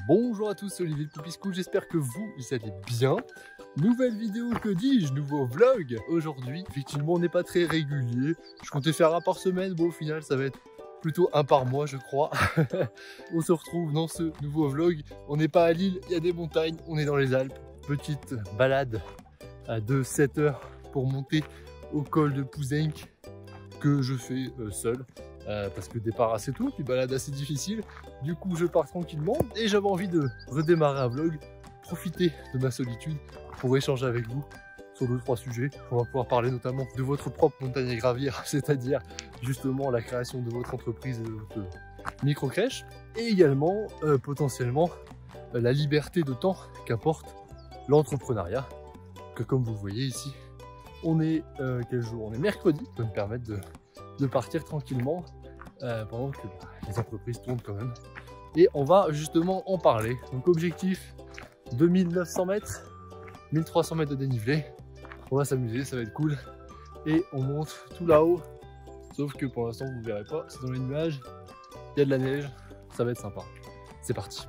Bonjour à tous, c'est Olivier de Poupiscool, j'espère que vous allez bien. Nouvelle vidéo, que dis-je, nouveau vlog. Aujourd'hui, effectivement, on n'est pas très régulier. Je comptais faire un par semaine, bon au final ça va être plutôt un par mois je crois. On se retrouve dans ce nouveau vlog. On n'est pas à Lille, il y a des montagnes, on est dans les Alpes. Petite balade de 7 heures pour monter au col de Pouzenc que je fais seul. Parce que départ assez tôt, puis balade assez difficile. Du coup, je pars tranquillement et j'avais envie de redémarrer un vlog, profiter de ma solitude pour échanger avec vous sur 2-3 sujets. On va pouvoir parler notamment de votre propre montagne à gravir, c'est-à-dire justement la création de votre entreprise et de votre micro-crèche, et également potentiellement la liberté de temps qu'apporte l'entrepreneuriat. Que comme vous le voyez ici, on est quel jour? On est mercredi, ça peut me permettre de partir tranquillement pendant que les entreprises tournent quand même. Et on va justement en parler. Donc objectif 2900 mètres, 1300 mètres de dénivelé. On va s'amuser, ça va être cool. Et on monte tout là-haut. Sauf que pour l'instant vous ne verrez pas, c'est dans les nuages. Il y a de la neige, ça va être sympa. C'est parti.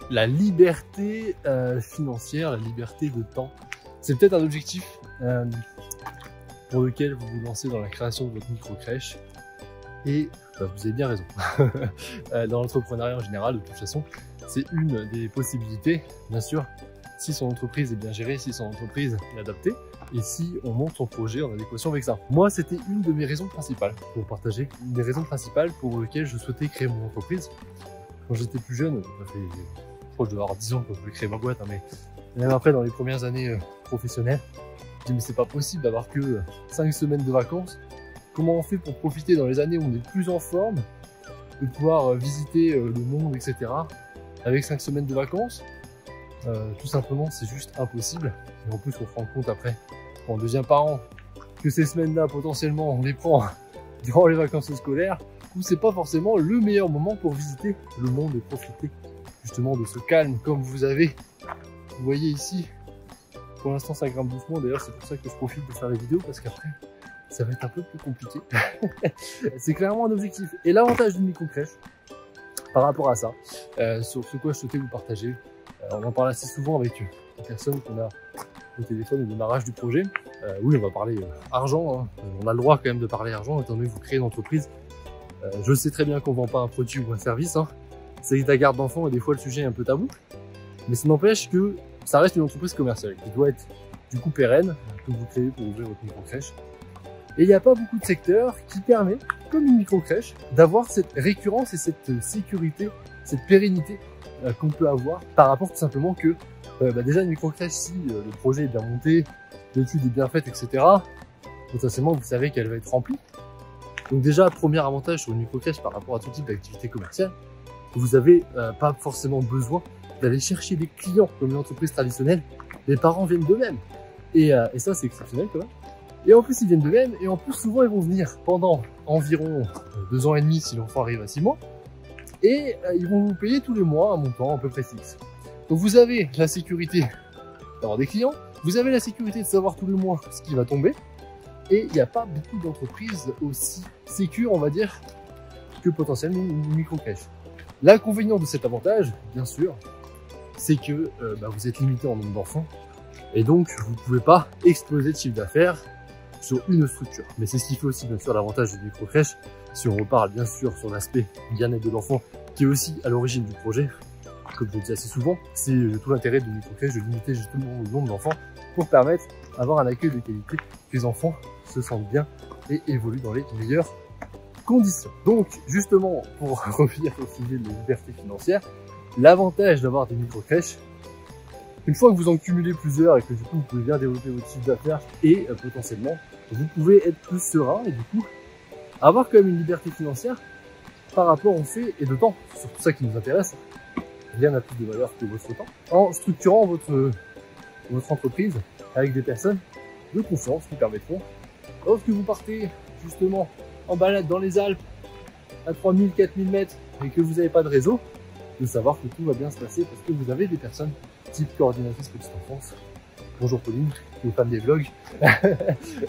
La liberté financière, la liberté de temps, c'est peut-être un objectif pour lequel vous vous lancez dans la création de votre micro-crèche. Et vous avez bien raison. Dans l'entrepreneuriat en général, de toute façon, c'est une des possibilités, bien sûr, si son entreprise est bien gérée, si son entreprise est adaptée, et si on monte son projet en adéquation avec ça. Moi, c'était une de mes raisons principales pour partager, une des raisons principales pour lesquelles je souhaitais créer mon entreprise. Quand j'étais plus jeune, ça fait proche de 10 ans que je vais créer ma boîte, hein, mais même après dans les premières années professionnelles, je dis mais c'est pas possible d'avoir que 5 semaines de vacances. Comment on fait pour profiter dans les années où on est plus en forme, de pouvoir visiter le monde, etc. avec 5 semaines de vacances? Tout simplement, c'est juste impossible. Et en plus, on se rend compte après, quand on devient parent, que ces semaines-là, potentiellement, on les prend durant les vacances scolaires, où c'est pas forcément le meilleur moment pour visiter le monde et profiter justement de ce calme comme vous avez. Vous voyez ici, pour l'instant ça grimpe doucement, d'ailleurs c'est pour ça que je profite de faire les vidéos parce qu'après ça va être un peu plus compliqué. C'est clairement un objectif. Et l'avantage d'une micro-crèche par rapport à ça, sur ce quoi je souhaitais vous partager, on en parle assez souvent avec les personnes qu'on a au téléphone au démarrage du projet. Oui, on va parler argent, hein. On a le droit quand même de parler argent étant donné que vous créez une entreprise. Je sais très bien qu'on ne vend pas un produit ou un service, hein. C'est la garde d'enfants et des fois le sujet est un peu tabou, mais ça n'empêche que ça reste une entreprise commerciale qui doit être du coup pérenne, que vous créez pour ouvrir votre micro-crèche. Et il n'y a pas beaucoup de secteurs qui permet, comme une micro-crèche, d'avoir cette récurrence et cette sécurité, cette pérennité qu'on peut avoir par rapport tout simplement que déjà une micro-crèche, si le projet est bien monté, l'étude est bien faite, etc., potentiellement vous savez qu'elle va être remplie. Donc déjà, premier avantage sur une micro-crèche par rapport à tout type d'activité commerciale, vous n'avez pas forcément besoin d'aller chercher des clients comme une entreprise traditionnelle. Les parents viennent d'eux-mêmes. Et ça, c'est exceptionnel quand même. Et en plus, ils viennent d'eux-mêmes. Et en plus, souvent, ils vont venir pendant environ 2 ans et demi si l'enfant arrive à 6 mois. Et ils vont vous payer tous les mois un montant à peu près fixe. Donc vous avez la sécurité d'avoir des clients. Vous avez la sécurité de savoir tous les mois ce qui va tomber. Et il n'y a pas beaucoup d'entreprises aussi sécures, on va dire, que potentiellement une micro-crèche. L'inconvénient de cet avantage, bien sûr, c'est que vous êtes limité en nombre d'enfants et donc vous ne pouvez pas exploser de chiffre d'affaires sur une structure. Mais c'est ce qui fait aussi bien sûr l'avantage du micro-crèche, si on reparle bien sûr sur l'aspect bien-être de l'enfant qui est aussi à l'origine du projet. Comme je le dis assez souvent, c'est tout l'intérêt du micro-crèche de limiter justement le nombre d'enfants pour permettre d'avoir un accueil de qualité, que les enfants se sentent bien et évoluent dans les meilleures conditions. Donc justement, pour revenir au sujet de la liberté financière, l'avantage d'avoir des micro-crèches, une fois que vous en cumulez plusieurs et que du coup vous pouvez bien développer votre chiffre d'affaires et potentiellement vous pouvez être plus serein et du coup avoir quand même une liberté financière par rapport au fait et de temps. C'est surtout ça qui nous intéresse. Rien n'a plus de valeur que votre temps. En structurant votre entreprise avec des personnes de confiance qui permettront, lorsque vous partez justement en balade dans les Alpes à 3000, 4000 mètres et que vous n'avez pas de réseau, de savoir que tout va bien se passer parce que vous avez des personnes type coordinatrice petite enfance bonjour Pauline, qui est fan des vlogs,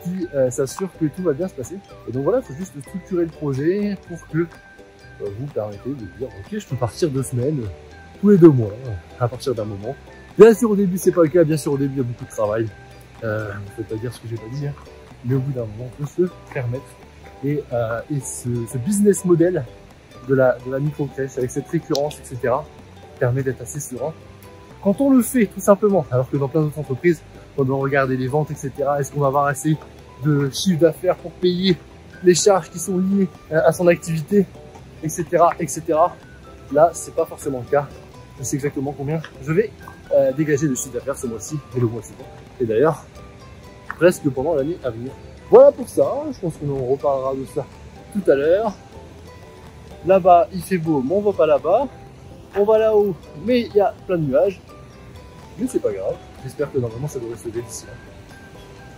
qui s'assure que tout va bien se passer. Et donc voilà, il faut juste structurer le projet pour que vous permettez de dire ok, je peux partir 2 semaines, tous les 2 mois, à partir d'un moment. Bien sûr au début c'est pas le cas, bien sûr au début il y a beaucoup de travail, je ne vais pas dire ce que j'ai pas dit, hein. Mais au bout d'un moment on peut se permettre. Et ce business model de la micro-crèche avec cette récurrence, etc., permet d'être assez serein. Quand on le fait tout simplement, alors que dans plein d'autres entreprises, on doit regarder les ventes, etc., est-ce qu'on va avoir assez de chiffre d'affaires pour payer les charges qui sont liées à son activité, etc., etc. Là, c'est pas forcément le cas. Je sais exactement combien je vais dégager de chiffre d'affaires ce mois-ci et le mois suivant. Et d'ailleurs, presque pendant l'année à venir. Voilà pour ça, je pense qu'on en reparlera de ça tout à l'heure. Là-bas, il fait beau, mais on va pas là-bas. On va là-haut, mais il y a plein de nuages. Mais c'est pas grave, j'espère que normalement ça devrait se lever d'ici là.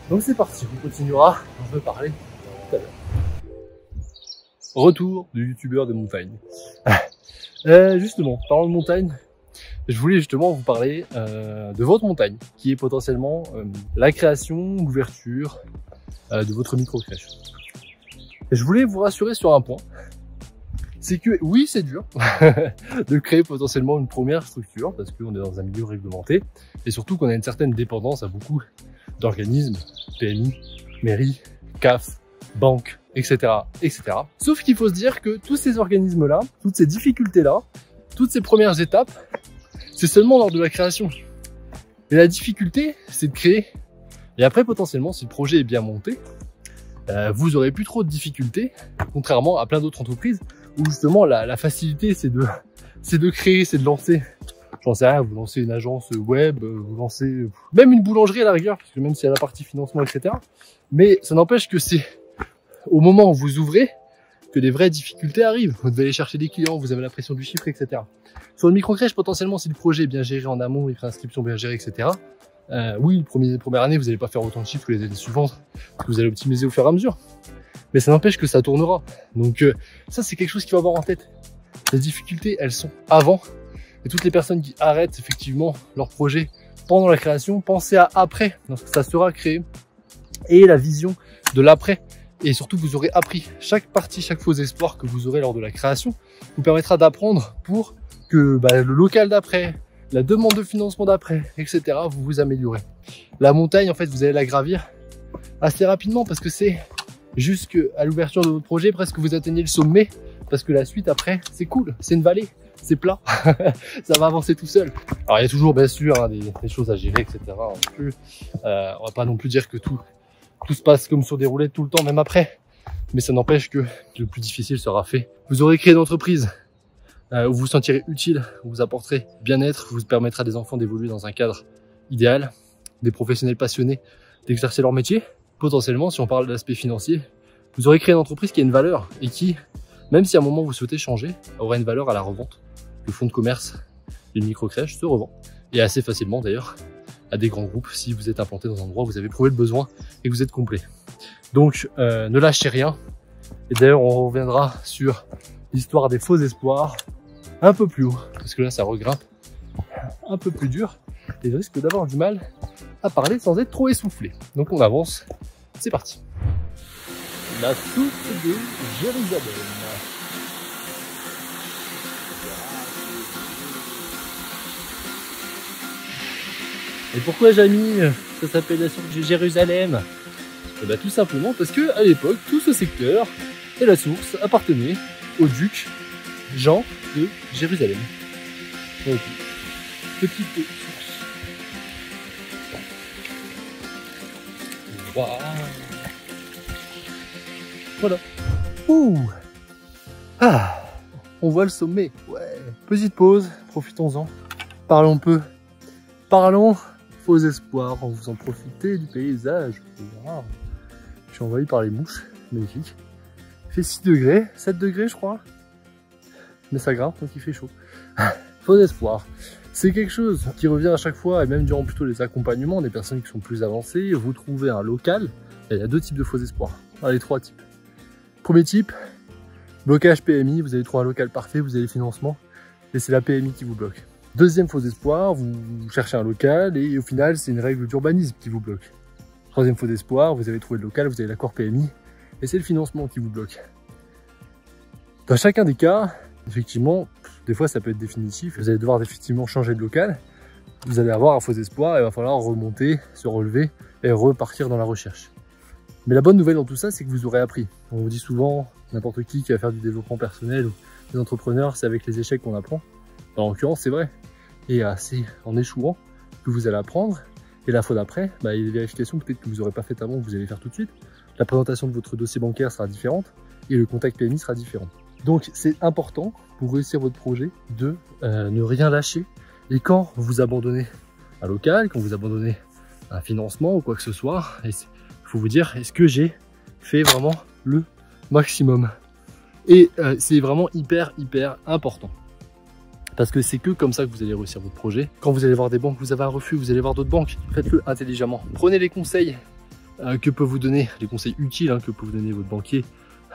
Donc c'est parti, on continuera, on va parler tout à l'heure. Retour du youtubeur de montagne. Justement, parlant de montagne, je voulais justement vous parler de votre montagne, qui est potentiellement la création, l'ouverture de votre micro-crèche. Je voulais vous rassurer sur un point, c'est que oui, c'est dur de créer potentiellement une première structure parce qu'on est dans un milieu réglementé et surtout qu'on a une certaine dépendance à beaucoup d'organismes, PMI, mairie, CAF, banque, etc., etc. Sauf qu'il faut se dire que tous ces organismes-là, toutes ces difficultés-là, toutes ces premières étapes, c'est seulement lors de la création. Et la difficulté, c'est de créer. Et après, potentiellement, si le projet est bien monté, vous aurez plus trop de difficultés, contrairement à plein d'autres entreprises où justement la facilité c'est de créer, c'est de lancer. J'en sais rien, vous lancez une agence web, vous lancez même une boulangerie à la rigueur, parce que même s'il y a la partie financement, etc. Mais ça n'empêche que c'est au moment où vous ouvrez que des vraies difficultés arrivent. Vous devez aller chercher des clients, vous avez la pression du chiffre, etc. Sur le micro-crèche, potentiellement, si le projet est bien géré en amont, les préinscriptions bien gérées, etc. Oui, première année, vous n'allez pas faire autant de chiffres que les années suivantes, parce que vous allez optimiser au fur et à mesure. Mais ça n'empêche que ça tournera. Donc ça, c'est quelque chose qu'il faut avoir en tête. Les difficultés, elles sont avant. Et toutes les personnes qui arrêtent effectivement leur projet pendant la création, pensez à après, lorsque ça sera créé, et la vision de l'après. Et surtout, vous aurez appris chaque partie, chaque faux espoir que vous aurez lors de la création vous permettra d'apprendre pour que le local d'après, la demande de financement d'après, etc., vous vous améliorez. La montagne, en fait, vous allez la gravir assez rapidement parce que c'est jusqu'à l'ouverture de votre projet, presque vous atteignez le sommet, parce que la suite après, c'est cool, c'est une vallée, c'est plat, ça va avancer tout seul. Alors il y a toujours bien sûr des choses à gérer, etc. On va pas non plus dire que tout se passe comme sur des roulettes tout le temps, même après. Mais ça n'empêche que le plus difficile sera fait. Vous aurez créé une entreprise où vous vous sentirez utile, où vous apporterez bien-être, vous permettra à des enfants d'évoluer dans un cadre idéal, des professionnels passionnés d'exercer leur métier. Potentiellement, si on parle de l'aspect financier, vous aurez créé une entreprise qui a une valeur et qui, même si à un moment vous souhaitez changer, aura une valeur à la revente. Le fonds de commerce d'une micro-crèche se revend, et assez facilement d'ailleurs, à des grands groupes si vous êtes implanté dans un endroit où vous avez prouvé le besoin et que vous êtes complet. Donc ne lâchez rien. Et d'ailleurs on reviendra sur l'histoire des faux espoirs un peu plus haut, parce que là ça regrimpe un peu plus dur et je risque d'avoir du mal à parler sans être trop essoufflé. Donc on avance, c'est parti. La source de Jérusalem. Et pourquoi Jamy, ça s'appelle la source de Jérusalem? Et bien tout simplement parce que à l'époque, tout ce secteur et la source appartenait au duc Jean de Jérusalem. Donc, petite source. Wow. Voilà. Ouh. Ah. On voit le sommet. Ouais. Petite pause, profitons-en. Parlons peu. Parlons faux espoirs, en vous en profitez du paysage. Wow. Je suis envahi par les mouches, magnifique. Il fait 6 degrés, 7 degrés je crois. Mais ça grimpe donc il fait chaud. Faux espoir. C'est quelque chose qui revient à chaque fois, et même durant plutôt les accompagnements des personnes qui sont plus avancées. Vous trouvez un local, et il y a 2 types de faux espoirs. Enfin, les 3 types. Premier type, blocage PMI, vous avez trouvé un local parfait, vous avez le financement, et c'est la PMI qui vous bloque. Deuxième faux espoir, vous cherchez un local et au final, c'est une règle d'urbanisme qui vous bloque. Troisième faux espoir, vous avez trouvé le local, vous avez l'accord PMI et c'est le financement qui vous bloque. Dans chacun des cas, effectivement, des fois ça peut être définitif, vous allez devoir effectivement changer de local, vous allez avoir un faux espoir et il va falloir remonter, se relever et repartir dans la recherche. Mais la bonne nouvelle dans tout ça, c'est que vous aurez appris. On vous dit souvent, n'importe qui va faire du développement personnel ou des entrepreneurs, c'est avec les échecs qu'on apprend. En l'occurrence, c'est vrai. Et c'est en échouant que vous allez apprendre. Et la fois d'après, il y a des vérifications peut-être que vous n'aurez pas faites avant, que vous allez faire tout de suite. La présentation de votre dossier bancaire sera différente et le contact PMI sera différent. Donc c'est important pour réussir votre projet de ne rien lâcher. Et quand vous abandonnez un local, quand vous abandonnez un financement ou quoi que ce soit, il faut vous dire, est-ce que j'ai fait vraiment le maximum? Et c'est vraiment hyper important. Parce que c'est que comme ça que vous allez réussir votre projet. Quand vous allez voir des banques, vous avez un refus, vous allez voir d'autres banques, faites-le intelligemment. Prenez les conseils que peut vous donner, les conseils utiles que peut vous donner votre banquier.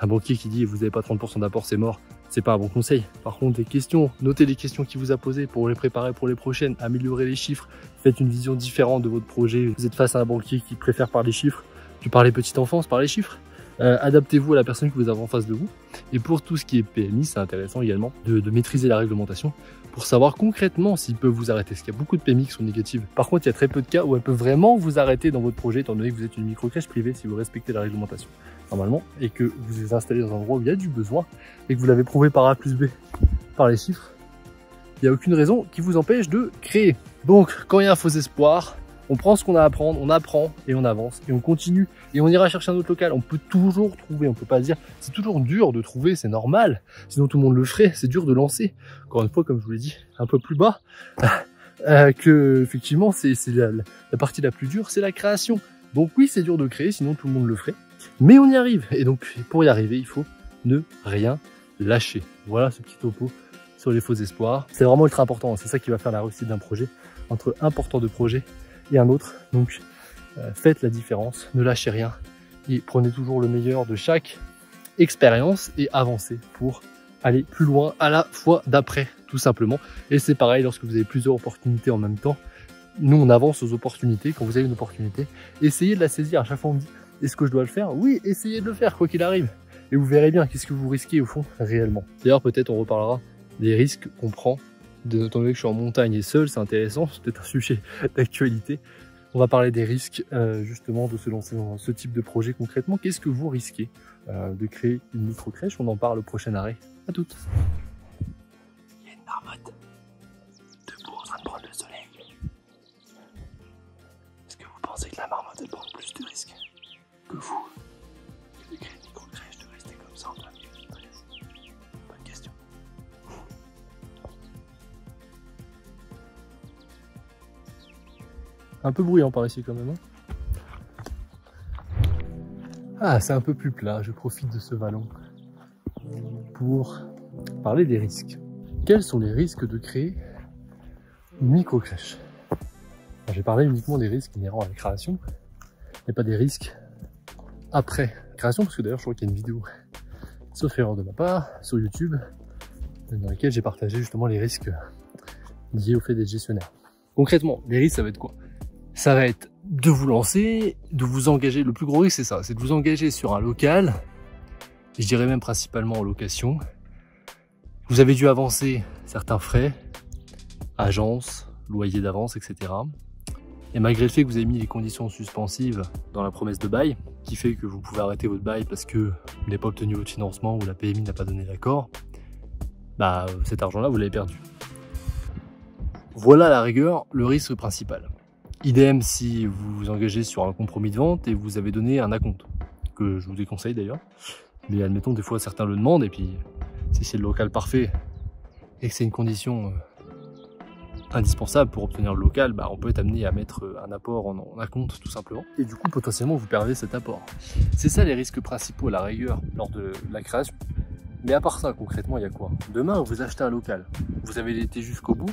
Un banquier qui dit vous n'avez pas 30% d'apport, c'est mort, c'est pas un bon conseil. Par contre, des questions, notez les questions qu'il vous a posées pour les préparer pour les prochaines, améliorez les chiffres, faites une vision différente de votre projet. Vous êtes face à un banquier qui préfère parler chiffres, tu parles petite enfance, parlez chiffres. Adaptez-vous à la personne que vous avez en face de vous. Et pour tout ce qui est PMI, c'est intéressant également de maîtriser la réglementation pour savoir concrètement s'ils peuvent vous arrêter. Parce qu'il y a beaucoup de PMI qui sont négatives. Par contre, il y a très peu de cas où elles peuvent vraiment vous arrêter dans votre projet, étant donné que vous êtes une micro-crèche privée si vous respectez la réglementation normalement et que vous vous installez dans un endroit où il y a du besoin et que vous l'avez prouvé par A plus B par les chiffres. Il n'y a aucune raison qui vous empêche de créer. Donc, quand il y a un faux espoir, on prend ce qu'on a à apprendre, on apprend et on avance et on continue et on ira chercher un autre local. On peut toujours trouver, on peut pas dire, c'est toujours dur de trouver, c'est normal. Sinon tout le monde le ferait, c'est dur de lancer. Encore une fois, comme je vous l'ai dit, un peu plus bas, que effectivement c'est la partie la plus dure, c'est la création. Donc oui, c'est dur de créer, sinon tout le monde le ferait. Mais on y arrive. Et donc pour y arriver, il faut ne rien lâcher. Voilà ce petit topo sur les faux espoirs. C'est vraiment ultra important, c'est ça qui va faire la réussite d'un projet, entre un porteur de projet et un autre. Donc faites la différence, ne lâchez rien et prenez toujours le meilleur de chaque expérience et avancez pour aller plus loin à la fois d'après, tout simplement. Et c'est pareil lorsque vous avez plusieurs opportunités en même temps. Nous, on avance aux opportunités. Quand vous avez une opportunité, essayez de la saisir. À chaque fois, on me dit, est-ce que je dois le faire? Oui, essayez de le faire, quoi qu'il arrive. Et vous verrez bien qu'est-ce que vous risquez au fond, réellement. D'ailleurs, peut-être on reparlera des risques qu'on prend. Étant donné que je suis en montagne et seul, c'est intéressant, c'est peut-être un sujet d'actualité. On va parler des risques justement de se lancer dans ce type de projet concrètement. Qu'est-ce que vous risquez de créer une micro-crèche? On en parle au prochain arrêt. À toutes. Il y a une marmotte debout en train de prendre le soleil. Est-ce que vous pensez que la marmotte elle prend plus de risques que vous de créer une micro-crèche, de rester comme ça en plein milieu du stress? Bonne question. Un peu bruyant par ici quand même. Ah, c'est un peu plus plat, je profite de ce vallon pour parler des risques. Quels sont les risques de créer une micro-crèche? J'ai parlé uniquement des risques inhérents à la création, et pas des risques après création, parce que d'ailleurs je crois qu'il y a une vidéo, sauf erreur de ma part, sur YouTube, dans laquelle j'ai partagé justement les risques liés au fait d'être gestionnaire. Concrètement, les risques, ça va être quoi? Ça va être de vous lancer, de vous engager. Le plus gros risque, c'est ça, c'est de vous engager sur un local, et je dirais même principalement en location. Vous avez dû avancer certains frais, agence, loyer d'avance, etc. Et malgré le fait que vous avez mis les conditions suspensives dans la promesse de bail, qui fait que vous pouvez arrêter votre bail parce que vous n'avez pas obtenu votre financement ou la PMI n'a pas donné l'accord, bah cet argent-là, vous l'avez perdu. Voilà à la rigueur le risque principal. Idem si vous vous engagez sur un compromis de vente et vous avez donné un acompte, que je vous déconseille d'ailleurs. Mais admettons, des fois certains le demandent et puis si c'est le local parfait et que c'est une condition indispensable pour obtenir le local, bah, on peut être amené à mettre un apport en acompte tout simplement. Et du coup potentiellement vous perdez cet apport. C'est ça les risques principaux à la rigueur lors de la création. Mais à part ça concrètement il y a quoi? Demain vous achetez un local, vous avez été jusqu'au bout.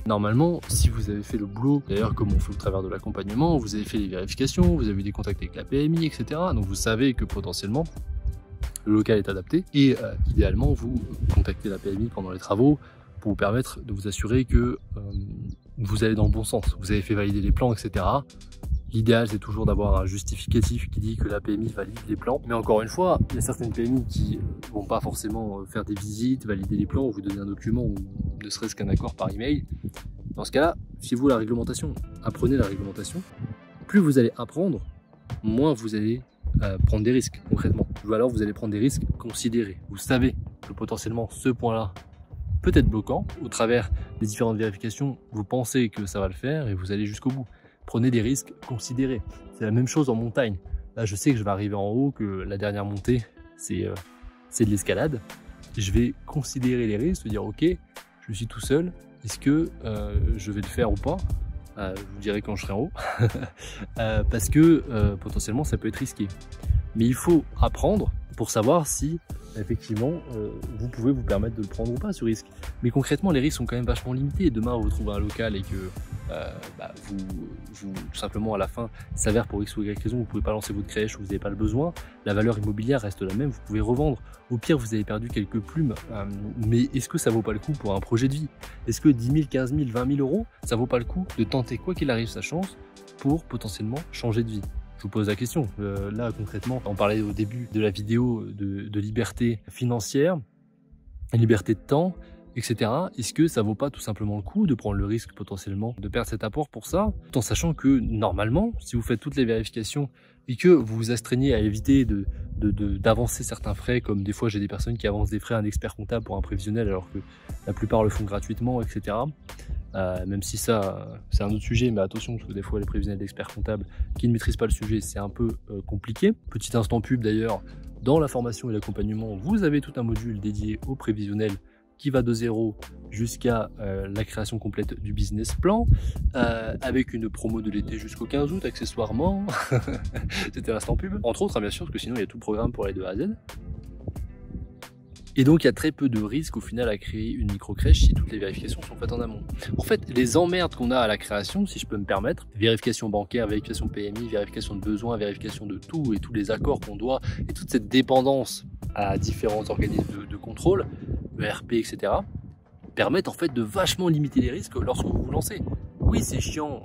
Normalement, si vous avez fait le boulot, d'ailleurs comme on fait au travers de l'accompagnement, vous avez fait les vérifications, vous avez eu des contacts avec la PMI, etc. Donc vous savez que potentiellement, le local est adapté et idéalement, vous contactez la PMI pendant les travaux pour vous permettre de vous assurer que vous allez dans le bon sens. Vous avez fait valider les plans, etc. L'idéal, c'est toujours d'avoir un justificatif qui dit que la PMI valide les plans. Mais encore une fois, il y a certaines PMI qui vont pas forcément faire des visites, valider les plans, ou vous donner un document ou ne serait-ce qu'un accord par email. Dans ce cas-là, fiez-vous à la réglementation. Apprenez la réglementation. Plus vous allez apprendre, moins vous allez prendre des risques concrètement. Ou alors vous allez prendre des risques considérés. Vous savez que potentiellement ce point-là peut être bloquant. Au travers des différentes vérifications, vous pensez que ça va le faire et vous allez jusqu'au bout. Prenez des risques considérés. C'est la même chose en montagne. Là, je sais que je vais arriver en haut, que la dernière montée, c'est de l'escalade. Je vais considérer les risques, se dire ok, je suis tout seul, est-ce que je vais le faire ou pas? Je vous dirai quand je serai en haut. Parce que potentiellement ça peut être risqué. Mais il faut apprendre pour savoir si effectivement vous pouvez vous permettre de le prendre ou pas ce risque. Mais concrètement les risques sont quand même vachement limités. Demain vous trouvez un local et que vous tout simplement à la fin il s'avère pour X ou Y raison vous pouvez pas lancer votre crèche ou vous n'avez pas le besoin, la valeur immobilière reste la même, vous pouvez revendre. Au pire vous avez perdu quelques plumes, mais est-ce que ça vaut pas le coup pour un projet de vie? Est-ce que 10 000, 15 000, 20 000 euros ça vaut pas le coup de tenter quoi qu'il arrive sa chance pour potentiellement changer de vie? Je vous pose la question. Là, concrètement, on parlait au début de la vidéo de liberté financière, liberté de temps, etc. Est-ce que ça vaut pas tout simplement le coup de prendre le risque potentiellement de perdre cet apport pour ça, tout en sachant que normalement, si vous faites toutes les vérifications et que vous vous astreignez à éviter d'avancer certains frais, comme des fois j'ai des personnes qui avancent des frais à un expert comptable pour un prévisionnel alors que la plupart le font gratuitement, etc. Même si ça, c'est un autre sujet, mais attention, parce que des fois, les prévisionnels d'experts comptables qui ne maîtrisent pas le sujet, c'est un peu compliqué. Petit instant pub d'ailleurs, dans la formation et l'accompagnement, vous avez tout un module dédié au prévisionnel qui va de 0 jusqu'à la création complète du business plan, avec une promo de l'été jusqu'au 15 août, accessoirement. C'était l'instant pub. Entre autres, hein, bien sûr, parce que sinon, il y a tout le programme pour aller de A à Z. Et donc, il y a très peu de risques au final à créer une micro-crèche si toutes les vérifications sont faites en amont. En fait, les emmerdes qu'on a à la création, si je peux me permettre, vérification bancaire, vérification PMI, vérification de besoins, vérification de tout et tous les accords qu'on doit, et toute cette dépendance à différents organismes de contrôle, ERP, etc., permettent en fait de vachement limiter les risques lorsque vous vous lancez. Oui, c'est chiant,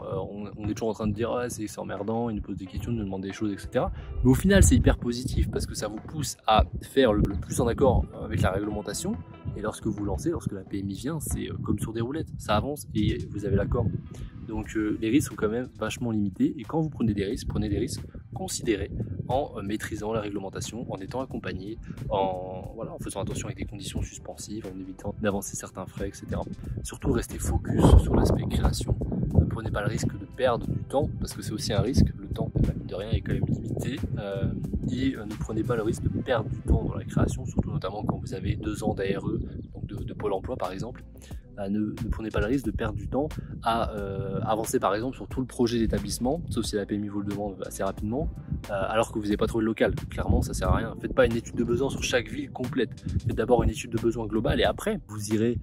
on est toujours en train de dire ah, c'est emmerdant, ils nous posent des questions, ils nous demandent des choses, etc. Mais au final, c'est hyper positif parce que ça vous pousse à faire le plus en accord avec la réglementation. Et lorsque vous lancez, lorsque la PMI vient, c'est comme sur des roulettes, ça avance et vous avez l'accord. Donc les risques sont quand même vachement limités. Et quand vous prenez des risques considérés en maîtrisant la réglementation, en étant accompagné, en faisant attention avec des conditions suspensives, en évitant d'avancer certains frais, etc. Surtout restez focus sur l'aspect création. Ne prenez pas le risque de perdre du temps, parce que c'est aussi un risque, le temps, mine de rien, est quand même limité. Et ne prenez pas le risque de perdre du temps dans la création, surtout notamment quand vous avez 2 ans d'ARE, donc de Pôle emploi par exemple. Ne prenez pas le risque de perdre du temps à avancer par exemple sur tout le projet d'établissement, sauf si la PMI vous le demande assez rapidement, alors que vous n'avez pas trouvé le local. Clairement, ça sert à rien. Faites pas une étude de besoin sur chaque ville complète. Faites d'abord une étude de besoin globale et après, vous irez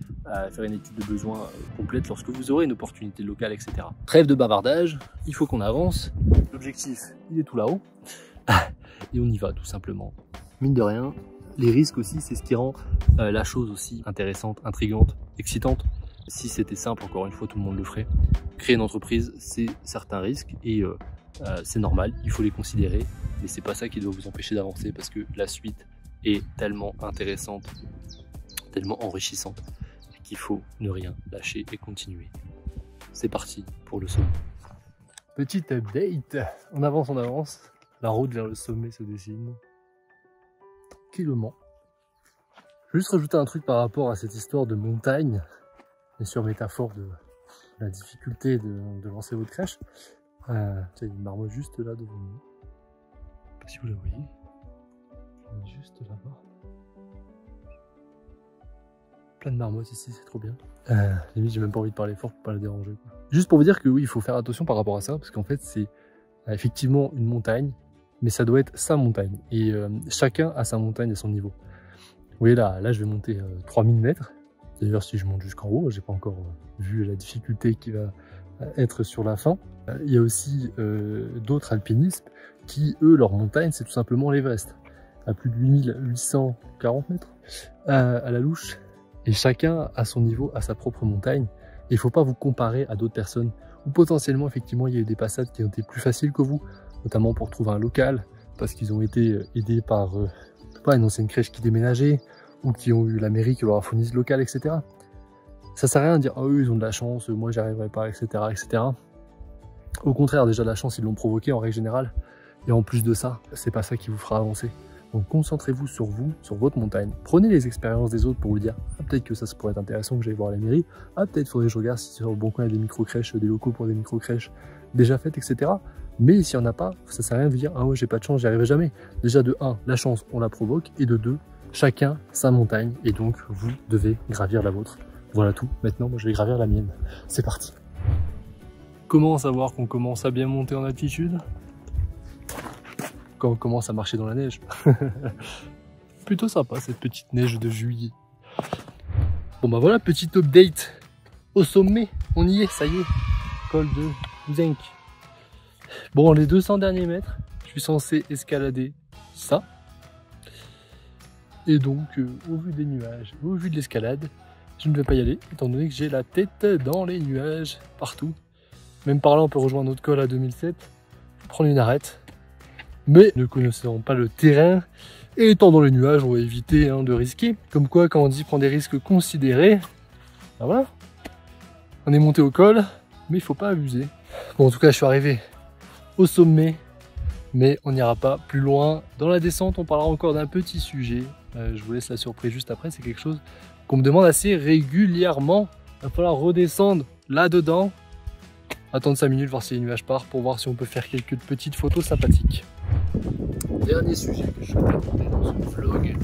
faire une étude de besoin complète lorsque vous aurez une opportunité locale, etc. Trêve de bavardage, il faut qu'on avance. L'objectif, il est tout là-haut. Et on y va tout simplement. Mine de rien, les risques aussi, c'est ce qui rend la chose aussi intéressante, intrigante, excitante. Si c'était simple, encore une fois, tout le monde le ferait. Créer une entreprise, c'est certains risques et c'est normal, il faut les considérer. Mais c'est pas ça qui doit vous empêcher d'avancer parce que la suite est tellement intéressante, tellement enrichissante qu'il faut ne rien lâcher et continuer. C'est parti pour le sommet. Petite update, on avance. La route vers le sommet se dessine. Tranquillement. Je vais juste rajouter un truc par rapport à cette histoire de montagne, bien sûr métaphore de la difficulté de lancer votre crèche. Il y a une marmotte juste là devant nous. Je sais pas si vous la voyez. Elle est juste là-bas. Plein de marmottes ici, c'est trop bien. Limite, j'ai même pas envie de parler fort pour pas la déranger, quoi. Juste pour vous dire que oui, il faut faire attention par rapport à ça, parce qu'en fait, c'est effectivement une montagne, mais ça doit être sa montagne. Et chacun a sa montagne à son niveau. Vous voyez là je vais monter 3000 mètres. D'ailleurs, si je monte jusqu'en haut, j'ai pas encore vu la difficulté qui va être sur la fin. Il y a aussi d'autres alpinistes qui, eux, leur montagne, c'est tout simplement l'Everest, à plus de 8840 mètres à la louche. Et chacun à son niveau, à sa propre montagne. Il ne faut pas vous comparer à d'autres personnes où potentiellement, effectivement, il y a eu des passages qui ont été plus faciles que vous, notamment pour trouver un local, parce qu'ils ont été aidés par une ancienne crèche qui déménageait, ou qui ont eu la mairie qui leur a fourni ce local, etc. Ça sert à rien de dire « Oh, ils ont de la chance, moi j'y arriverai pas, etc. etc. » Au contraire, déjà la chance, ils l'ont provoquée en règle générale. Et en plus de ça, c'est pas ça qui vous fera avancer. Donc concentrez-vous, sur votre montagne. Prenez les expériences des autres pour vous dire « Ah, peut-être que ça pourrait être intéressant que j'aille voir la mairie. Ah, peut-être faudrait que je regarde si sur le bon coin il y a des micro-crèches, des locaux pour des micro-crèches déjà faites, etc. » Mais s'il n'y en a pas, ça sert à rien de vous dire « Ah ouais, j'ai pas de chance, j'y arriverai jamais. » Déjà de 1, la chance, on la provoque. Et de 2, chacun sa montagne. Et donc, vous devez gravir la vôtre. Voilà tout. Maintenant, moi, je vais gravir la mienne. C'est parti. Comment savoir qu'on commence à bien monter en altitude? Quand on commence à marcher dans la neige. Plutôt sympa cette petite neige de juillet. Bon bah voilà, petite update au sommet. On y est, ça y est. Col de Zenk. Bon, les 200 derniers mètres, je suis censé escalader ça. Et donc, au vu des nuages, au vu de l'escalade, je ne vais pas y aller, étant donné que j'ai la tête dans les nuages partout. Même par là, on peut rejoindre notre col à 2007. Prendre une arrête. Mais ne connaissant pas le terrain et étant dans les nuages, on va éviter de risquer. Comme quoi, quand on dit prendre des risques considérés, ben voilà. On est monté au col, mais il faut pas abuser. Bon, en tout cas, je suis arrivé au sommet, mais on n'ira pas plus loin. Dans la descente, on parlera encore d'un petit sujet. Je vous laisse la surprise juste après. C'est quelque chose qu'on me demande assez régulièrement. Il va falloir redescendre là-dedans. Attendre 5 minutes, voir si les nuages partent, pour voir si on peut faire quelques petites photos sympathiques. Dernier sujet que je vais aborder dans ce vlog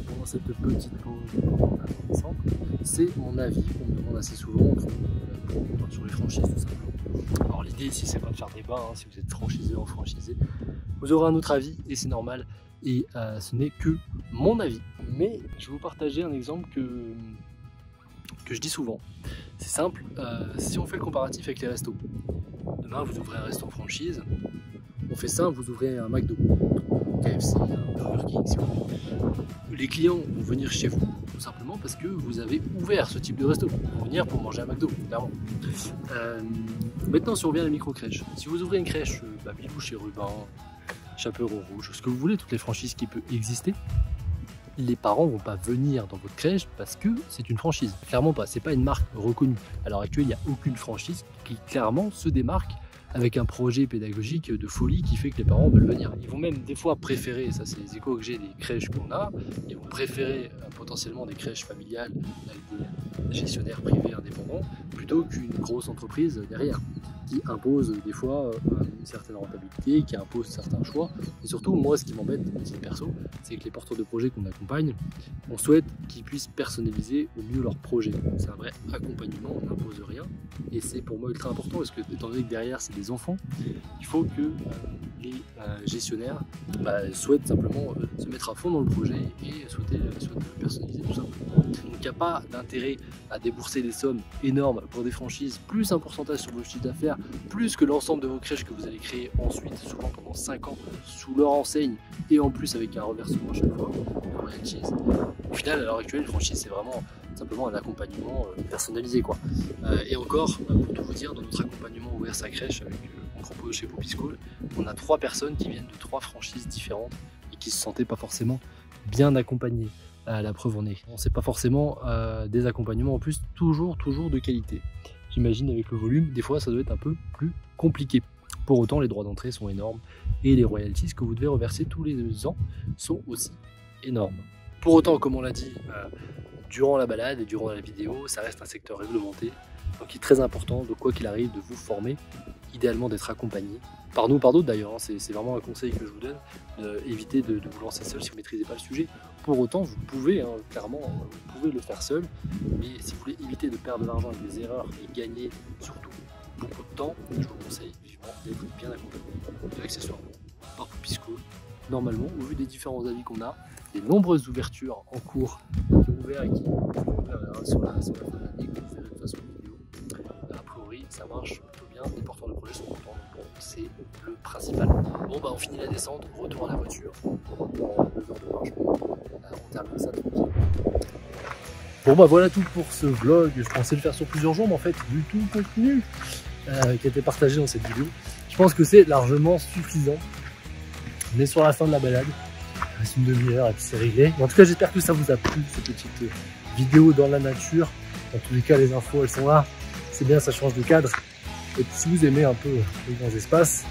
pendant cette petite pause, c'est mon avis qu'on me demande assez souvent sur les franchises tout simplement. Alors l'idée ici c'est pas de faire débat, si vous êtes franchisé ou franchisé, vous aurez un autre avis et c'est normal et ce n'est que mon avis. Mais je vais vous partager un exemple que je dis souvent. C'est simple, si on fait le comparatif avec les restos, demain vous ouvrez un resto franchise, on fait ça, vous ouvrez un McDo, KFC, un Burger King si vous voulez. Les clients vont venir chez vous tout simplement parce que vous avez ouvert ce type de resto. Ils vont venir pour manger un McDo, clairement. Maintenant si on revient à la micro-crèche, si vous ouvrez une crèche Babylou chez Rubin, Chaperon Rouge, ce que vous voulez, toutes les franchises qui peuvent exister, les parents vont pas venir dans votre crèche parce que c'est une franchise. Clairement pas, c'est pas une marque reconnue. À l'heure actuelle, il n'y a aucune franchise qui clairement se démarque avec un projet pédagogique de folie qui fait que les parents veulent venir. Ils vont même des fois préférer, ça c'est les échos que j'ai des crèches qu'on a, ils vont préférer potentiellement des crèches familiales avec des gestionnaires privés indépendants plutôt qu'une grosse entreprise derrière qui impose des fois une certaine rentabilité, qui impose certains choix. Et surtout, moi, ce qui m'embête, c'est perso, c'est que les porteurs de projets qu'on accompagne, on souhaite qu'ils puissent personnaliser au mieux leur projet. C'est un vrai accompagnement, on n'impose rien. Et c'est pour moi ultra important parce que, étant donné que derrière, c'est des enfants, il faut que les gestionnaires souhaitent simplement se mettre à fond dans le projet et souhaitent le personnaliser tout simplement. Donc, il n'y a pas d'intérêt à débourser des sommes énormes pour des franchises, plus un pourcentage sur vos chiffres d'affaires, plus que l'ensemble de vos crèches que vous allez créer ensuite, souvent pendant 5 ans, sous leur enseigne, et en plus avec un reversement à chaque fois, Au final, à l'heure actuelle, une franchise, c'est vraiment simplement un accompagnement personnalisé, quoi. Et encore, pour tout vous dire, dans notre accompagnement Ouvrir sa crèche, avec on propose chez Poppy School, on a 3 personnes qui viennent de 3 franchises différentes et qui se sentaient pas forcément bien accompagnées. La preuve en est. C'est pas forcément des accompagnements en plus toujours de qualité. J'imagine avec le volume, des fois ça doit être un peu plus compliqué. Pour autant, les droits d'entrée sont énormes et les royalties que vous devez reverser tous les 2 ans sont aussi énormes. Pour autant, comme on l'a dit durant la balade et durant la vidéo, ça reste un secteur réglementé, donc il est très important de quoi qu'il arrive de vous former, idéalement d'être accompagné par nous, par d'autres d'ailleurs, c'est vraiment un conseil que je vous donne, évitez de vous lancer seul si vous ne maîtrisez pas le sujet. Pour autant, vous pouvez, clairement, vous pouvez le faire seul, mais si vous voulez éviter de perdre de l'argent avec des erreurs et gagner surtout beaucoup de temps, je vous conseille vivement d'être bien accompagné, accessoirement, par Poppy School. Normalement, au vu des différents avis qu'on a, des nombreuses ouvertures en cours qui ont ouvert et qui vont ouvrir sur la fin de l'année, que vous verrez de façon vidéo, a priori, ça marche plutôt bien, les porteurs de projet sont contents. C'est le principal. Bon on finit la descente, retour à la voiture, 2 heures de marche, on termine ça tranquille. Bon bah voilà tout pour ce vlog. Je pensais le faire sur plusieurs jours, mais en fait, vu tout le contenu qui a été partagé dans cette vidéo, je pense que c'est largement suffisant. On est sur la fin de la balade. Il reste une demi-heure et puis c'est réglé. Mais en tout cas, j'espère que ça vous a plu, cette petite vidéo dans la nature. Dans tous les cas, les infos, elles sont là. C'est bien, ça change de cadre. Et puis, si vous aimez un peu les grands espaces,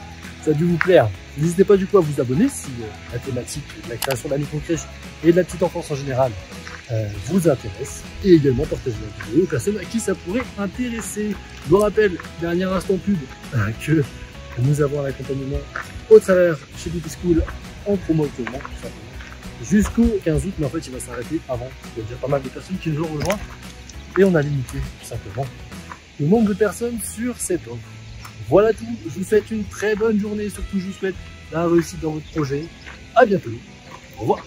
ça a dû vous plaire. N'hésitez pas du coup à vous abonner si la thématique de la création de la micro-crèche et de la petite enfance en général vous intéresse. Et également partager la vidéo aux personnes à qui ça pourrait intéresser. Je vous rappelle, dernier instant pub, que nous avons un accompagnement au travers chez Beauty School en promo actuellement, tout simplement, jusqu'au 15 août, mais en fait il va s'arrêter avant. Il y a déjà pas mal de personnes qui nous ont rejoints et on a limité tout simplement le nombre de personnes sur cette offre. Voilà tout, je vous souhaite une très bonne journée, surtout je vous souhaite la réussite dans votre projet. À bientôt, au revoir.